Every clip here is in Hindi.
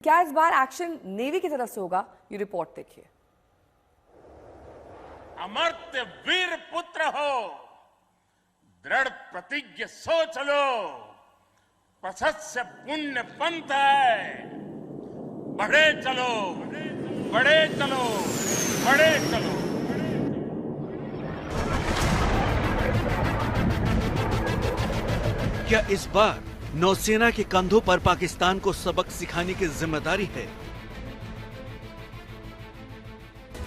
क्या इस बार एक्शन नेवी की तरफ से होगा, ये रिपोर्ट देखिए। अमर्त्य वीर पुत्र हो, दृढ़ प्रतिज्ञ सोच लो, प्रशस्य पुण्य पंथ है। बढ़े चलो, बढ़े चलो, बढ़े चलो। क्या इस बार नौसेना के कंधों पर पाकिस्तान को सबक सिखाने की जिम्मेदारी है?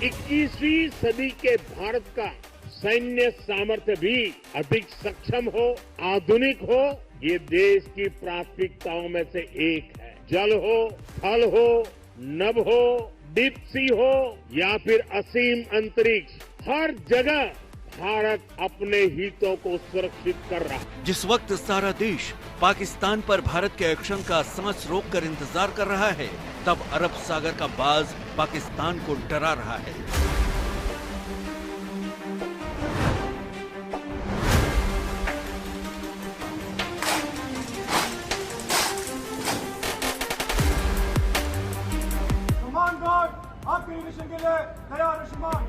21वीं सदी के भारत का सैन्य सामर्थ्य भी अधिक सक्षम हो, आधुनिक हो, ये देश की प्राथमिकताओं में से एक है। जल हो, थल हो, नभ हो, डीप सी हो या फिर असीम अंतरिक्ष, हर जगह भारत अपने हितों को सुरक्षित कर रहा है। जिस वक्त सारा देश पाकिस्तान पर भारत के एक्शन का सांस रोककर इंतजार कर रहा है, तब अरब सागर का बाज पाकिस्तान को डरा रहा है। आपके मिशन के लिए तैयार है शुमान।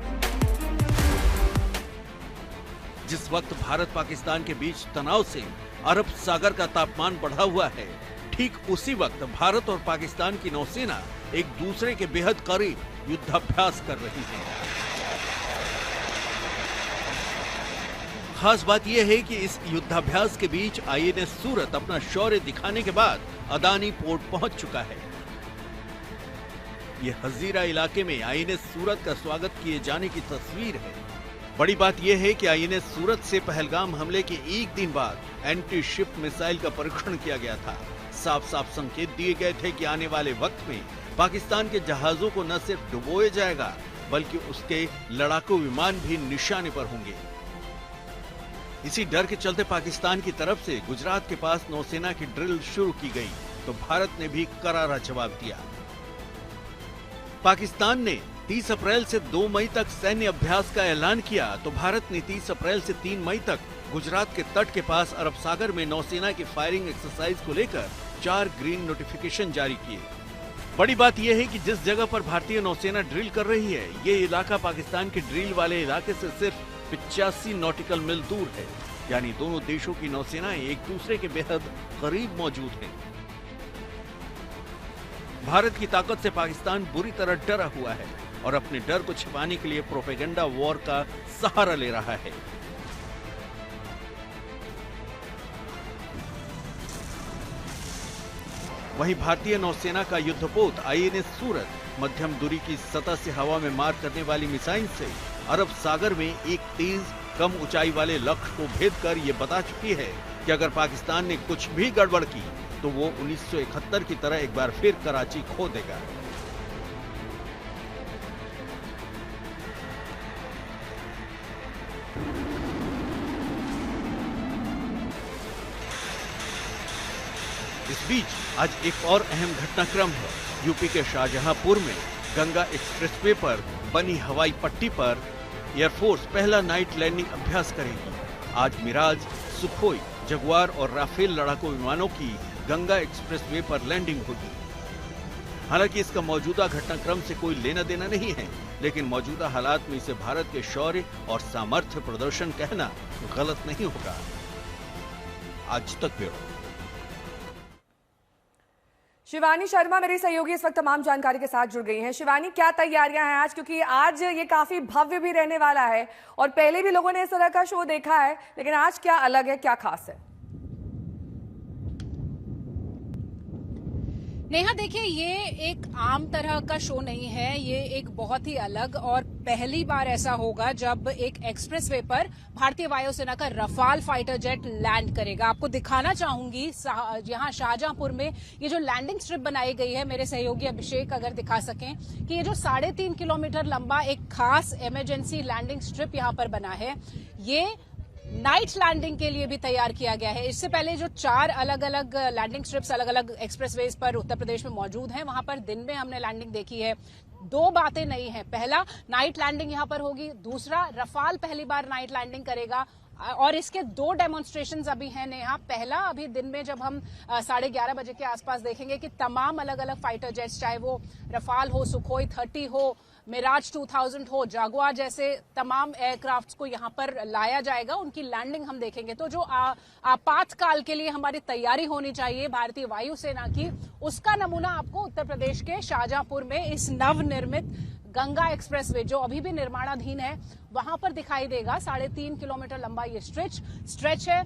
जिस वक्त भारत पाकिस्तान के बीच तनाव से अरब सागर का तापमान बढ़ा हुआ है, ठीक उसी वक्त भारत और पाकिस्तान की नौसेना एक दूसरे के बेहद करीब युद्धाभ्यास कर रही है। खास बात यह है कि इस युद्धाभ्यास के बीच आईएनएस सूरत अपना शौर्य दिखाने के बाद अदानी पोर्ट पहुंच चुका है। यह हजीरा इलाके में आईएनएस सूरत का स्वागत किए जाने की तस्वीर है। बड़ी बात यह है कि आईएनएस सूरत से पहलगाम हमले के एक दिन बाद एंटी शिप मिसाइल का परीक्षण किया गया था। साफ साफ संकेत दिए गए थे कि आने वाले वक्त में पाकिस्तान के जहाजों को न सिर्फ डुबोया जाएगा, बल्कि उसके लड़ाकू विमान भी निशाने पर होंगे। इसी डर के चलते पाकिस्तान की तरफ से गुजरात के पास नौसेना की ड्रिल शुरू की गई, तो भारत ने भी करारा जवाब दिया। पाकिस्तान ने 30 अप्रैल से 2 मई तक सैन्य अभ्यास का ऐलान किया, तो भारत ने 30 अप्रैल से 3 मई तक गुजरात के तट के पास अरब सागर में नौसेना की फायरिंग एक्सरसाइज को लेकर 4 ग्रीन नोटिफिकेशन जारी किए। बड़ी बात यह है कि जिस जगह पर भारतीय नौसेना ड्रिल कर रही है, ये इलाका पाकिस्तान के ड्रिल वाले इलाके से सिर्फ 85 नॉटिकल मील दूर है। यानी दोनों देशों की नौसेनाएं एक दूसरे के बेहद करीब मौजूद हैं। भारत की ताकत से पाकिस्तान बुरी तरह डरा हुआ है और अपने डर को छिपाने के लिए प्रोपेगेंडा वॉर का सहारा ले रहा है। वहीं भारतीय नौसेना का युद्धपोत आईएनएस सूरत मध्यम दूरी की सतह से हवा में मार करने वाली मिसाइल से अरब सागर में एक तेज कम ऊंचाई वाले लक्ष्य को भेद कर ये बता चुकी है कि अगर पाकिस्तान ने कुछ भी गड़बड़ की तो वो 1971 की तरह एक बार फिर कराची खो देगा। इस बीच आज एक और अहम घटनाक्रम है। यूपी के शाहजहांपुर में गंगा एक्सप्रेसवे पर बनी हवाई पट्टी पर एयरफोर्स पहला नाइट लैंडिंग अभ्यास करेगी। आज मिराज, सुखोई, जगुआर और राफेल लड़ाकू विमानों की गंगा एक्सप्रेसवे पर लैंडिंग होगी। हालांकि इसका मौजूदा घटनाक्रम से कोई लेना देना नहीं है, लेकिन मौजूदा हालात में इसे भारत के शौर्य और सामर्थ्य प्रदर्शन कहना गलत नहीं होगा। आज तक ब्यूरो। शिवानी शर्मा मेरी सहयोगी इस वक्त तमाम जानकारी के साथ जुड़ गई हैं। शिवानी, क्या तैयारियां हैं आज, क्योंकि आज ये काफी भव्य भी रहने वाला है और पहले भी लोगों ने इस तरह का शो देखा है, लेकिन आज क्या अलग है, क्या खास है? नेहा, देखिए, ये एक आम तरह का शो नहीं है। ये एक बहुत ही अलग और पहली बार ऐसा होगा जब एक एक्सप्रेसवे पर भारतीय वायुसेना का रफाल फाइटर जेट लैंड करेगा। आपको दिखाना चाहूंगी यहाँ शाहजहांपुर में ये जो लैंडिंग स्ट्रिप बनाई गई है, मेरे सहयोगी अभिषेक अगर दिखा सकें कि ये जो 3.5 किलोमीटर लंबा एक खास इमरजेंसी लैंडिंग स्ट्रिप यहाँ पर बना है, ये नाइट लैंडिंग के लिए भी तैयार किया गया है। इससे पहले जो 4 अलग अलग लैंडिंग स्ट्रिप्स अलग अलग एक्सप्रेसवेज पर उत्तर प्रदेश में मौजूद हैं, वहां पर दिन में हमने लैंडिंग देखी है। 2 बातें नई हैं। पहला, नाइट लैंडिंग यहां पर होगी। दूसरा, रफाल पहली बार नाइट लैंडिंग करेगा। और इसके 2 डेमोन्स्ट्रेशंस अभी हैं नेहा। पहला अभी दिन में जब हम 11:30 बजे के आसपास देखेंगे कि तमाम अलग अलग फाइटर जेट्स, चाहे वो रफाल हो, सुखोई 30 हो, मिराज 2000 हो, जागुआर जैसे तमाम एयरक्राफ्ट्स को यहां पर लाया जाएगा, उनकी लैंडिंग हम देखेंगे। तो जो आपातकाल के लिए हमारी तैयारी होनी चाहिए भारतीय वायुसेना की, उसका नमूना आपको उत्तर प्रदेश के शाहजहांपुर में इस नवनिर्मित गंगा एक्सप्रेसवे, जो अभी भी निर्माणाधीन है, वहां पर दिखाई देगा। 3.5 किलोमीटर लंबा ये स्ट्रेच है।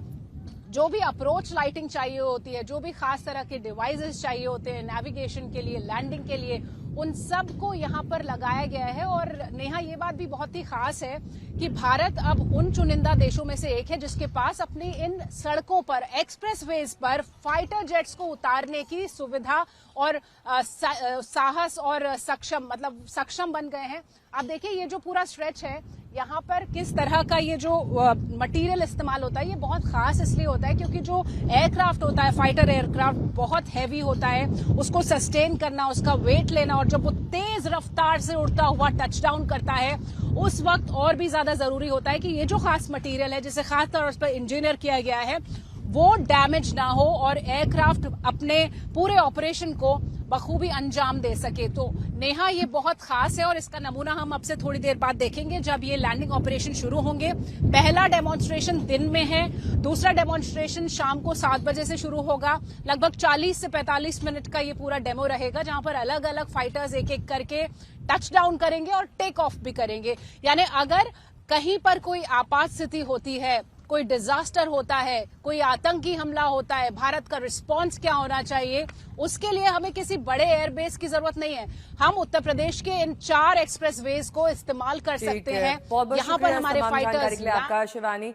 जो भी अप्रोच लाइटिंग चाहिए होती है, जो भी खास तरह के डिवाइसेस चाहिए होते हैं नेविगेशन के लिए, लैंडिंग के लिए, उन सब को यहाँ पर लगाया गया है। और नेहा, ये बात भी बहुत ही खास है कि भारत अब उन चुनिंदा देशों में से एक है जिसके पास अपनी इन सड़कों पर, एक्सप्रेसवेज पर फाइटर जेट्स को उतारने की सुविधा और साहस और सक्षम बन गए हैं। अब देखिए, ये जो पूरा स्ट्रेच है, यहाँ पर किस तरह का ये जो मटेरियल इस्तेमाल होता है, ये बहुत खास इसलिए होता है क्योंकि जो एयरक्राफ्ट होता है, फाइटर एयरक्राफ्ट, बहुत हैवी होता है। उसको सस्टेन करना, उसका वेट लेना, और जब वो तेज रफ्तार से उड़ता हुआ टचडाउन करता है, उस वक्त और भी ज्यादा जरूरी होता है कि ये जो खास मटेरियल है, जिसे खास तौर पर इंजीनियर किया गया है, वो डैमेज ना हो और एयरक्राफ्ट अपने पूरे ऑपरेशन को बखूबी अंजाम दे सके। तो नेहा, ये बहुत खास है और इसका नमूना हम अब से थोड़ी देर बाद देखेंगे जब ये लैंडिंग ऑपरेशन शुरू होंगे। पहला डेमोन्स्ट्रेशन दिन में है, दूसरा डेमोन्स्ट्रेशन शाम को 7 बजे से शुरू होगा। लगभग 40 से 45 मिनट का ये पूरा डेमो रहेगा, जहां पर अलग अलग फाइटर्स एक एक करके टच डाउन करेंगे और टेक ऑफ भी करेंगे। यानी अगर कहीं पर कोई आपात स्थिति होती है, कोई डिजास्टर होता है, कोई आतंकी हमला होता है, भारत का रिस्पांस क्या होना चाहिए, उसके लिए हमें किसी बड़े एयरबेस की जरूरत नहीं है। हम उत्तर प्रदेश के इन 4 एक्सप्रेसवेज को इस्तेमाल कर सकते हैं। बहुत बहुत यहाँ पर हमारे फाइटर्स। आपका शिवानी।